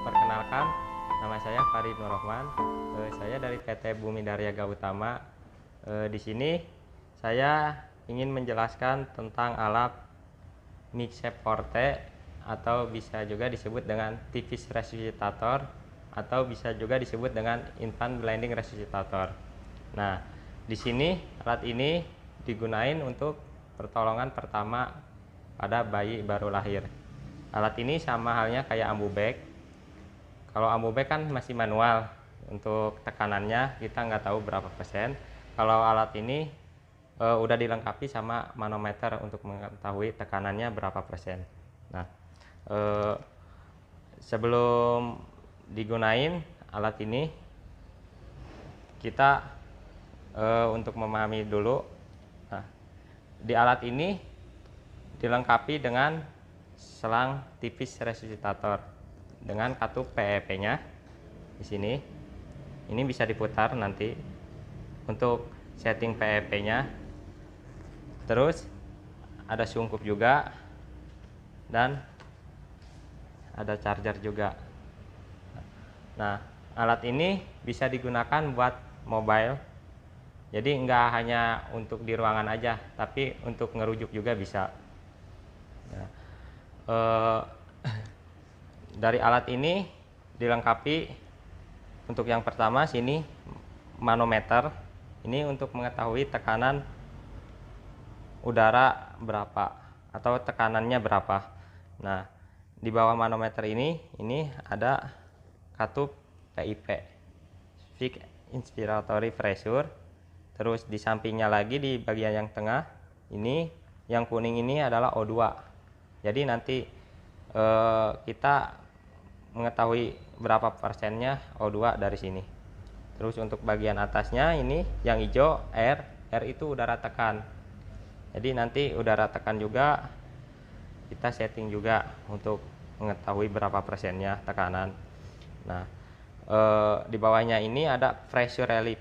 Perkenalkan, nama saya Farid Nur Rahman. Saya dari PT Bumi Darya Gautama. Di sini saya ingin menjelaskan tentang alat Mixep Forte, atau bisa juga disebut dengan tipis resuscitator, atau bisa juga disebut dengan infant blending resuscitator. Nah, di sini alat ini digunain untuk pertolongan pertama pada bayi baru lahir. Alat ini sama halnya kayak ambu bag. Kalau ambu bag kan masih manual, untuk tekanannya kita nggak tahu berapa persen. Kalau alat ini udah dilengkapi sama manometer untuk mengetahui tekanannya berapa persen. Nah, sebelum digunain alat ini, kita untuk memahami dulu. Nah, di alat ini dilengkapi dengan selang tipis resuscitator dengan katup PEP-nya di sini. Ini bisa diputar nanti untuk setting PEP-nya. Terus ada sungkup juga dan ada charger juga. Nah, alat ini bisa digunakan buat mobile. Jadi nggak hanya untuk di ruangan aja, tapi untuk ngerujuk juga bisa. Nah, dari alat ini dilengkapi untuk yang pertama sini manometer. Ini untuk mengetahui tekanan udara berapa atau tekanannya berapa. Nah, di bawah manometer ini ada katup PIP, Peak Inspiratory Pressure. Terus di sampingnya lagi di bagian yang tengah ini, yang kuning ini adalah O2. Jadi nanti kita mengetahui berapa persennya O2 dari sini. Terus untuk bagian atasnya ini yang hijau R itu udara tekan. Jadi nanti udara tekan juga kita setting juga untuk mengetahui berapa persennya tekanan. Nah, di bawahnya ini ada pressure relief.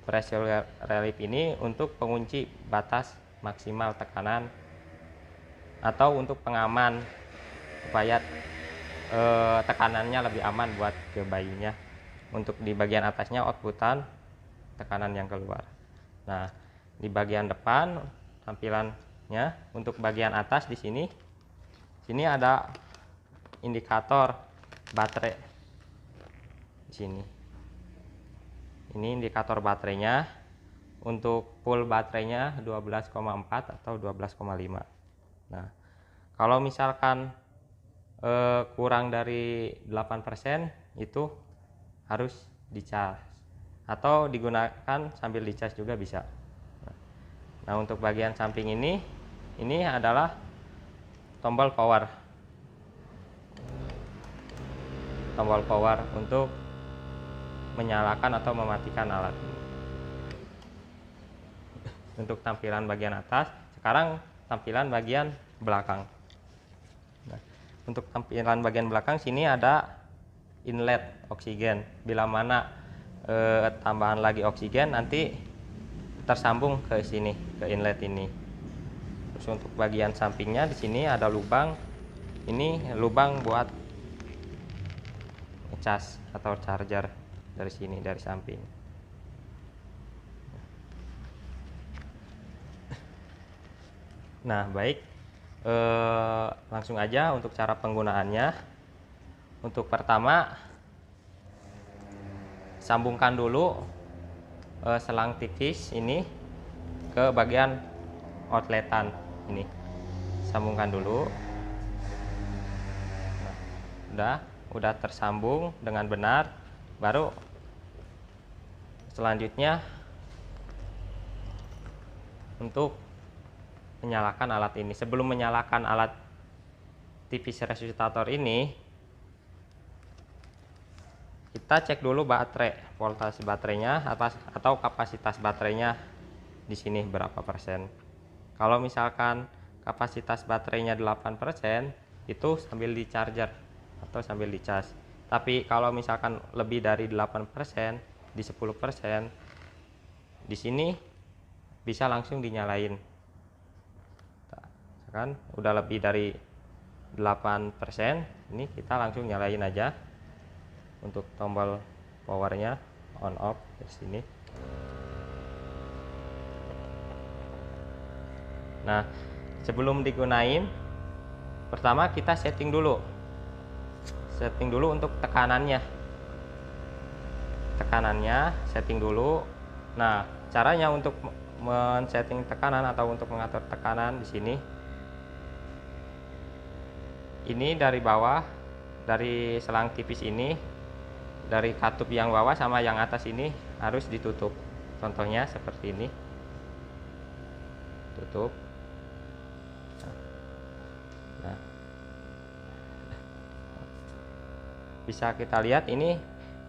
Pressure relief ini untuk pengunci batas maksimal tekanan atau untuk pengaman supaya tekanannya lebih aman buat ke bayinya. Untuk di bagian atasnya outputan tekanan yang keluar. Nah, di bagian depan tampilannya untuk bagian atas di sini ada indikator baterai di sini. Ini indikator baterainya. Untuk full baterainya 12,4 atau 12,5. Nah, kalau misalkan kurang dari 8% itu harus dicas atau digunakan sambil dicas juga bisa. Nah, untuk bagian samping ini adalah tombol power. Tombol power untuk menyalakan atau mematikan alat ini. Untuk tampilan bagian atas, sekarang tampilan bagian belakang. Nah, untuk tampilan bagian belakang sini ada inlet oksigen. Bila mana tambahan lagi oksigen nanti tersambung ke sini, ke inlet ini. Terus untuk bagian sampingnya di sini ada lubang. Ini lubang buat ngecas atau charger dari sini, dari samping. Nah, baik, langsung aja untuk cara penggunaannya. Untuk pertama, sambungkan dulu selang tipis ini ke bagian outletan ini. Sambungkan dulu. Nah, udah tersambung dengan benar. Baru selanjutnya untuk menyalakan alat ini. Sebelum menyalakan alat tipis resuscitator ini, kita cek dulu baterai, voltase baterainya atau kapasitas baterainya di sini berapa persen. Kalau misalkan kapasitas baterainya 8%, itu sambil di charger atau sambil dicas. Tapi kalau misalkan lebih dari 8%, di 10%, di sini bisa langsung dinyalain. kan udah lebih dari 8%. Ini kita langsung nyalain aja untuk tombol powernya, on off di sini. Nah, sebelum digunain, pertama kita setting dulu untuk tekanannya setting dulu. Nah, caranya untuk men-setting tekanan atau untuk mengatur tekanan di sini, ini dari bawah, dari selang tipis ini, dari katup yang bawah sama yang atas ini harus ditutup. Contohnya seperti ini, tutup. Nah, bisa kita lihat ini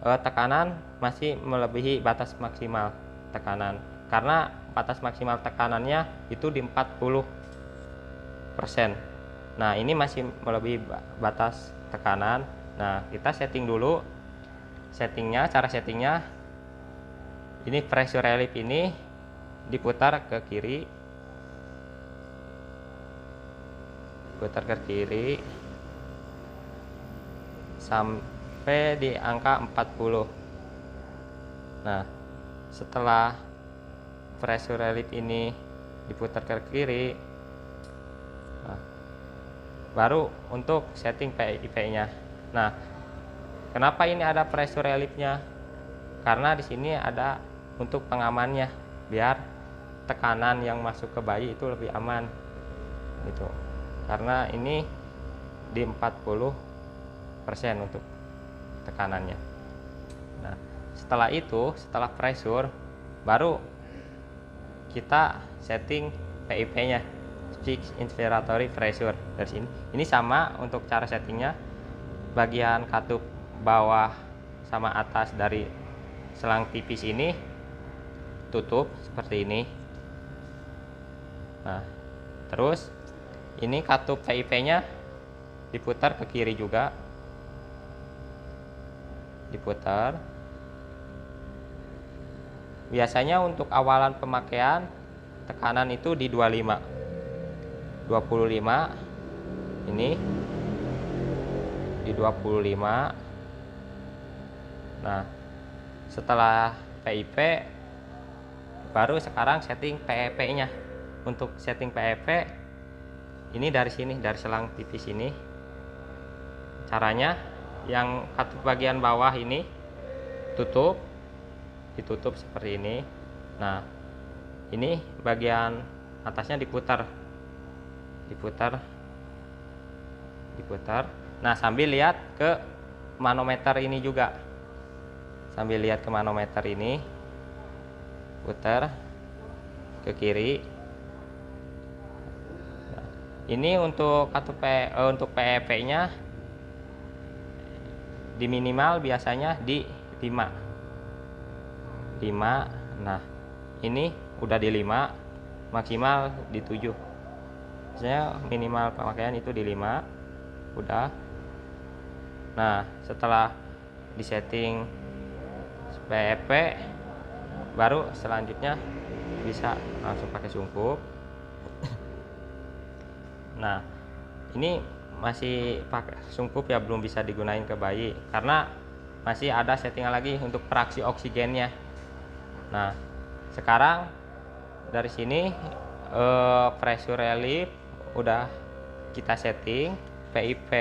tekanan masih melebihi batas maksimal tekanan, karena batas maksimal tekanannya itu di 40%. Nah, ini masih melebihi batas tekanan. Nah, kita setting dulu cara settingnya. Ini pressure relief ini diputar ke kiri, sampai di angka 40. Nah, setelah pressure relief ini diputar ke kiri, nah, baru untuk setting PIP nya. Nah, kenapa ini ada pressure reliefnya? Karena di sini ada untuk pengamannya, biar tekanan yang masuk ke bayi itu lebih aman gitu. Karena ini di 40% untuk tekanannya. Nah, setelah pressure, baru kita setting PIP nya, fixed inspiratory pressure. Dari sini, ini sama untuk cara settingnya. Bagian katup bawah sama atas dari selang tipis ini tutup seperti ini. Nah, terus ini katup PIP nya diputar ke kiri juga, diputar. Biasanya untuk awalan pemakaian tekanan itu di 25, ini di 25. Nah, setelah PIP, baru sekarang setting PEP nya. Untuk setting PEP ini dari sini, dari selang tipis ini. Caranya, yang katup bagian bawah ini ditutup seperti ini. Nah, ini bagian atasnya diputar. Nah, sambil lihat ke manometer ini juga, putar ke kiri. Nah, ini untuk katup untuk PEP nya di minimal biasanya di 5. Nah, ini udah di 5, maksimal di 7. Biasanya minimal pemakaian itu di 5 udah. Nah, setelah disetting PEP, baru selanjutnya bisa langsung pakai sungkup. Nah, ini masih pakai sungkup ya, belum bisa digunain ke bayi karena masih ada settingan lagi untuk fraksi oksigennya. Nah, sekarang dari sini pressure relief udah kita setting, PIP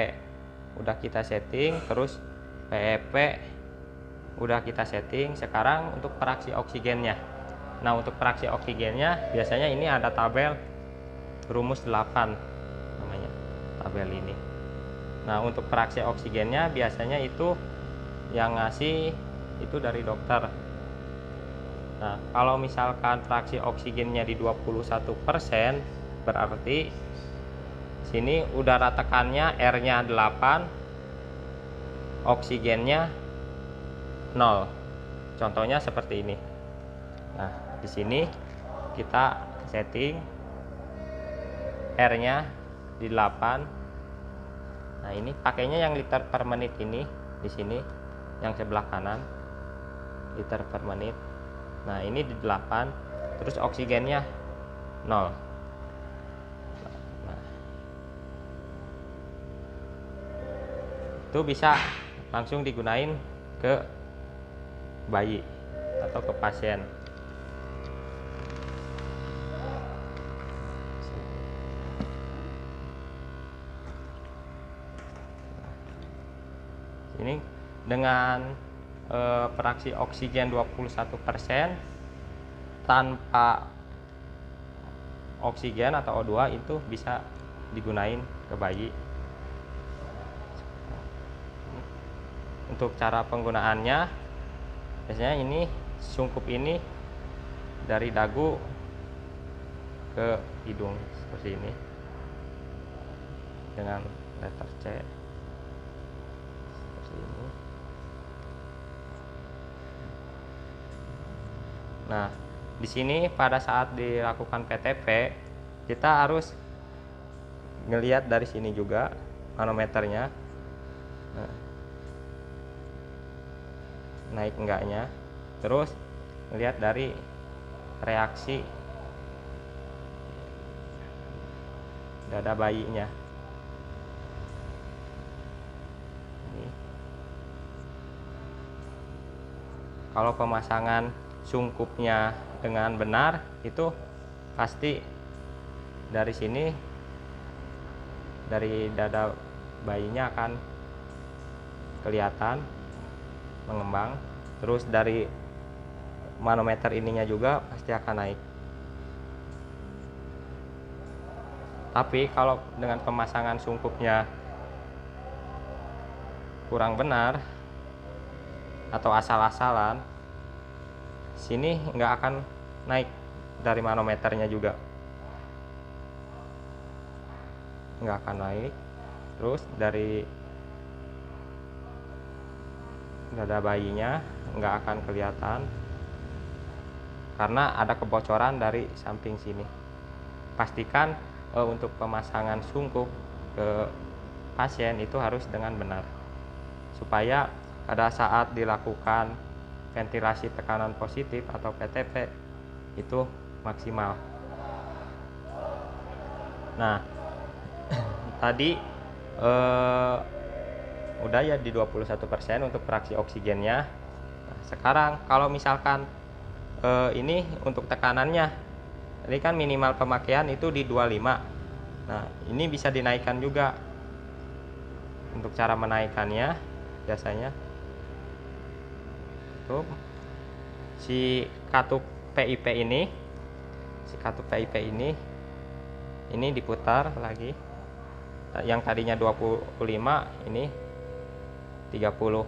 udah kita setting, terus PEP udah kita setting. Sekarang untuk fraksi oksigennya. Nah, untuk fraksi oksigennya biasanya ini ada tabel rumus 8 namanya, tabel ini. Nah, untuk fraksi oksigennya biasanya itu yang ngasih itu dari dokter. Nah, kalau misalkan fraksi oksigennya di 21%, berarti sini udara tekannya R-nya 8, oksigennya 0. Contohnya seperti ini. Nah, di sini kita setting R-nya di 8. Nah, ini pakainya yang liter per menit ini di sini, yang sebelah kanan, liter per menit. Nah, ini di 8, terus oksigennya 0. Nah, itu bisa langsung digunain ke bayi atau ke pasien. Ini dengan fraksi oksigen 21% tanpa oksigen atau O2 itu bisa digunain ke bayi. Untuk cara penggunaannya, biasanya ini sungkup ini dari dagu ke hidung seperti ini dengan letter C seperti ini. Nah, di sini pada saat dilakukan PTP kita harus ngelihat dari sini juga manometernya. Nah, naik enggaknya, terus lihat dari reaksi dada bayinya. Ini. Kalau pemasangan sungkupnya dengan benar itu pasti dari sini, dari dada bayinya akan kelihatan mengembang, terus dari manometer ininya juga pasti akan naik. Tapi kalau dengan pemasangan sungkupnya kurang benar atau asal-asalan, sini nggak akan naik dari manometernya juga, nggak akan naik. Terus dari dada bayinya nggak akan kelihatan karena ada kebocoran dari samping sini. Pastikan untuk pemasangan sungkup ke pasien itu harus dengan benar supaya pada saat dilakukan ventilasi tekanan positif atau PTP itu maksimal. Nah, tadi udah ya di 21% untuk fraksi oksigennya. Nah, sekarang kalau misalkan ini untuk tekanannya, ini kan minimal pemakaian itu di 25. Nah, ini bisa dinaikkan juga. Untuk cara menaikkannya biasanya itu si katup PIP ini, ini diputar lagi. Yang tadinya 25 ini 30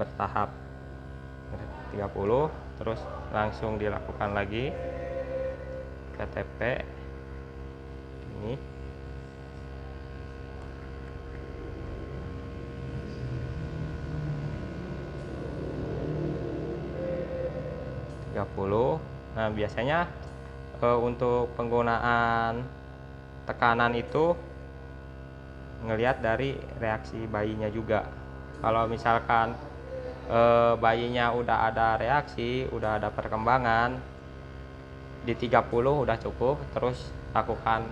bertahap. 30 terus langsung dilakukan lagi PTP ini. Nah, biasanya untuk penggunaan tekanan itu ngelihat dari reaksi bayinya juga. Kalau misalkan bayinya udah ada reaksi, udah ada perkembangan di 30 udah cukup, terus lakukan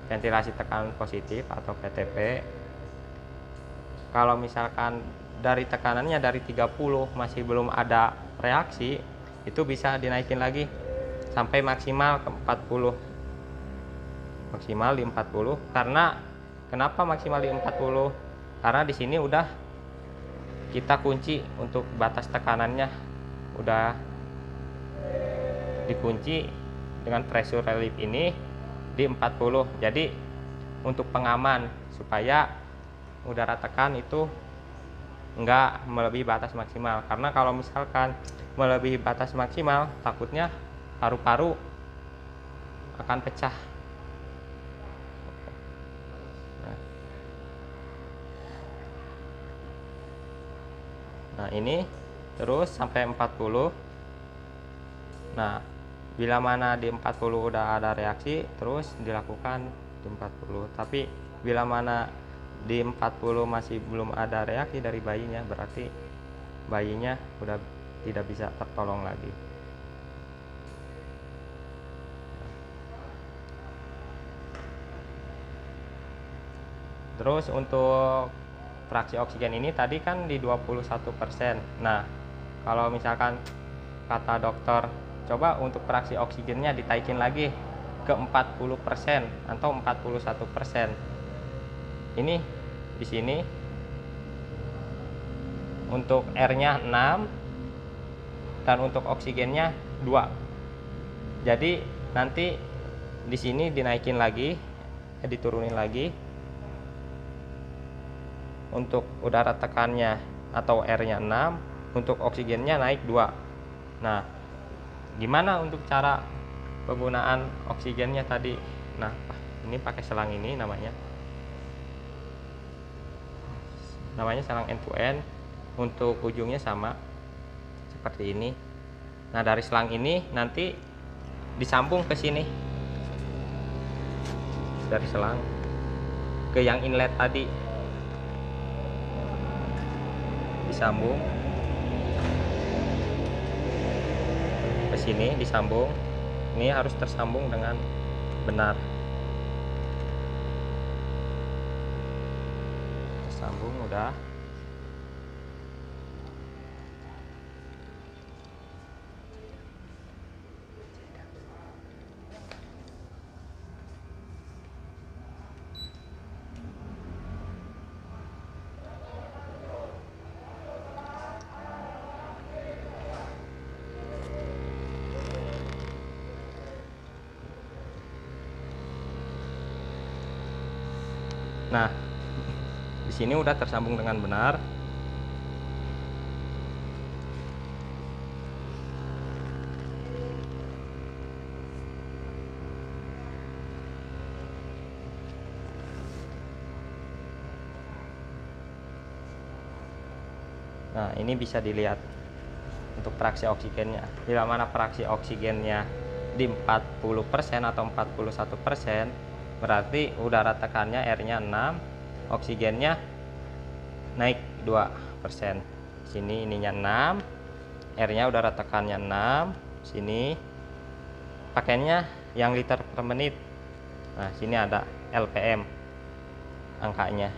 ventilasi tekanan positif atau PTP. Kalau misalkan dari tekanannya dari 30 masih belum ada reaksi, itu bisa dinaikin lagi sampai maksimal ke 40. Maksimal di 40. Karena kenapa maksimal di 40? Karena di sini udah kita kunci untuk batas tekanannya, udah dikunci dengan pressure relief ini di 40. Jadi untuk pengaman supaya udara tekan itu enggak melebihi batas maksimal. Karena kalau misalkan melebihi batas maksimal, takutnya paru-paru akan pecah. Nah, ini terus sampai 40. Nah, bila mana di 40 udah ada reaksi, terus dilakukan di 40. Tapi bila mana di 40 masih belum ada reaksi dari bayinya, berarti bayinya udah tidak bisa tertolong lagi. Terus untuk fraksi oksigen ini tadi kan di 21%. Nah, kalau misalkan kata dokter coba untuk fraksi oksigennya ditaikin lagi ke 40% atau 41%. Ini di sini untuk R-nya 6 dan untuk oksigennya 2. Jadi nanti di sini dinaikin lagi, diturunin lagi. Untuk udara tekannya atau R-nya 6, untuk oksigennya naik 2. Nah, gimana untuk cara penggunaan oksigennya tadi? Nah, ini pakai selang ini namanya selang end to end. Untuk ujungnya sama seperti ini. Nah, dari selang ini nanti disambung ke sini, dari selang ke yang inlet tadi disambung ke sini, disambung. Ini harus tersambung dengan benar, tersambung udah. Nah, di sini udah tersambung dengan benar. Nah, ini bisa dilihat untuk fraksi oksigennya. Bila mana fraksi oksigennya di 40% atau 41%, berarti udara tekannya R-nya 6, oksigennya naik 2%. Sini ininya 6, R-nya udara tekannya 6, sini pakainya yang liter per menit. Nah, sini ada LPM angkanya.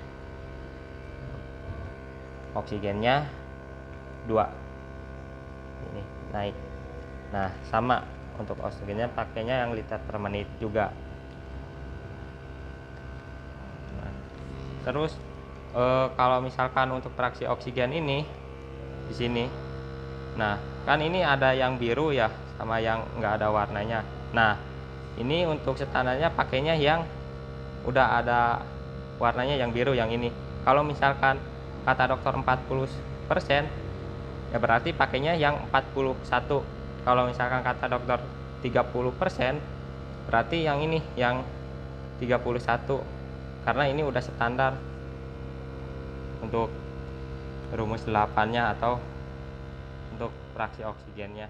Oksigennya 2. Ini naik. Nah, sama untuk oksigennya pakainya yang liter per menit juga. Nah, terus kalau misalkan untuk fraksi oksigen ini di sini, nah kan ini ada yang biru ya sama yang enggak ada warnanya. Nah, ini untuk standarnya pakainya yang udah ada warnanya yang biru, yang ini. Kalau misalkan kata dokter 40%, ya berarti pakainya yang 41. Kalau misalkan kata dokter 30%, berarti yang ini yang 31, karena ini udah standar untuk rumus 8-nya atau untuk fraksi oksigennya.